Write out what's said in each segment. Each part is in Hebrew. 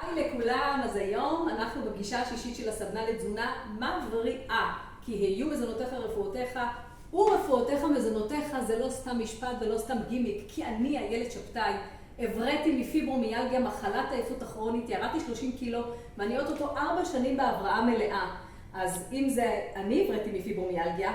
היי לכולם, אז היום אנחנו בפגישה השישית של הסדנה לתזונה מבריאה. כי היו מזונותיך רפואותיך ורפואותיך מזונותיך, זה לא סתם משפט ולא סתם גימיק. כי אני, איילת שבתאי, הבראתי מפיברומיאלגיה, מחלת העייפות הכרונית, ירדתי 30 קילו, ואני עוד אותו 4 שנים בהבראה מלאה. אז אם זה אני הבראתי מפיברומיאלגיה,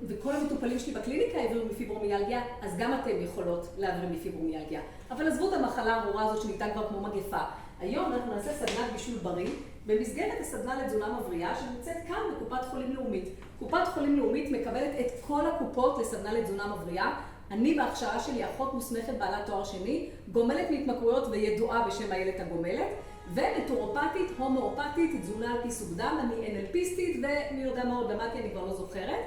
וכל המטופלים שלי בקליניקה העבירו מפיברומיאלגיה, אז גם אתם יכולות להעביר מפיברומיאלגיה. אבל עזבו את המחלה הארורה הזאת שנהייתה כבר כמו מגפה. היום אנחנו נעשה סדנת בישול בריא, במסגרת הסדנה לתזונה מבריאה שנמצאת כאן בקופת חולים לאומית. קופת חולים לאומית מקבלת את כל הקופות לסדנה לתזונה מבריאה. אני בהכשרה שלי אחות מוסמכת בעלת תואר שני, גומלת מהתמכרויות וידועה בשם איילת הגומלת, ונטורופטית, הומאופטית, תזונה על פי סוג דם, אני NLPיסטית ומי יודע מה עוד למדתי, אני כבר לא זוכרת.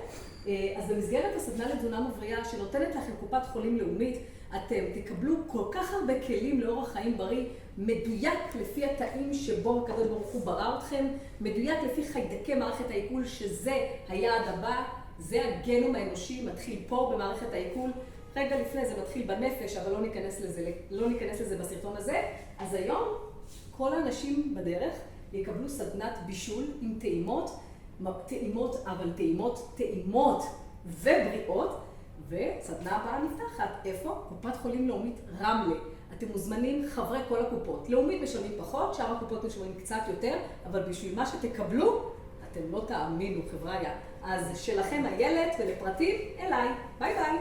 אז במסגרת הסדנה לתזונה מבריאה שנותנת לכם קופת חולים לאומית, אתם תקבלו כל כך הרבה כלים לאורח חיים בריא, מדויק לפי התאים שבו הקדוש ברוך הוא ברא אתכם, מדויק לפי חיידקי מערכת העיכול שזה היעד הבא, זה הגנום האנושי, מתחיל פה במערכת העיכול. רגע לפני זה מתחיל בנפש, אבל לא ניכנס לזה בסרטון הזה. אז היום כל האנשים בדרך יקבלו סדנת בישול עם טעימות ובריאות, וסדנה הבאה נפתחת. איפה? קופת חולים לאומית רמלה. אתם מוזמנים, חברי כל הקופות. לאומית משלמים פחות, שאר הקופות משלמים קצת יותר, אבל בשביל מה שתקבלו, אתם לא תאמינו, חבריה. אז שלכם איילת, ולפרטים אליי. ביי ביי.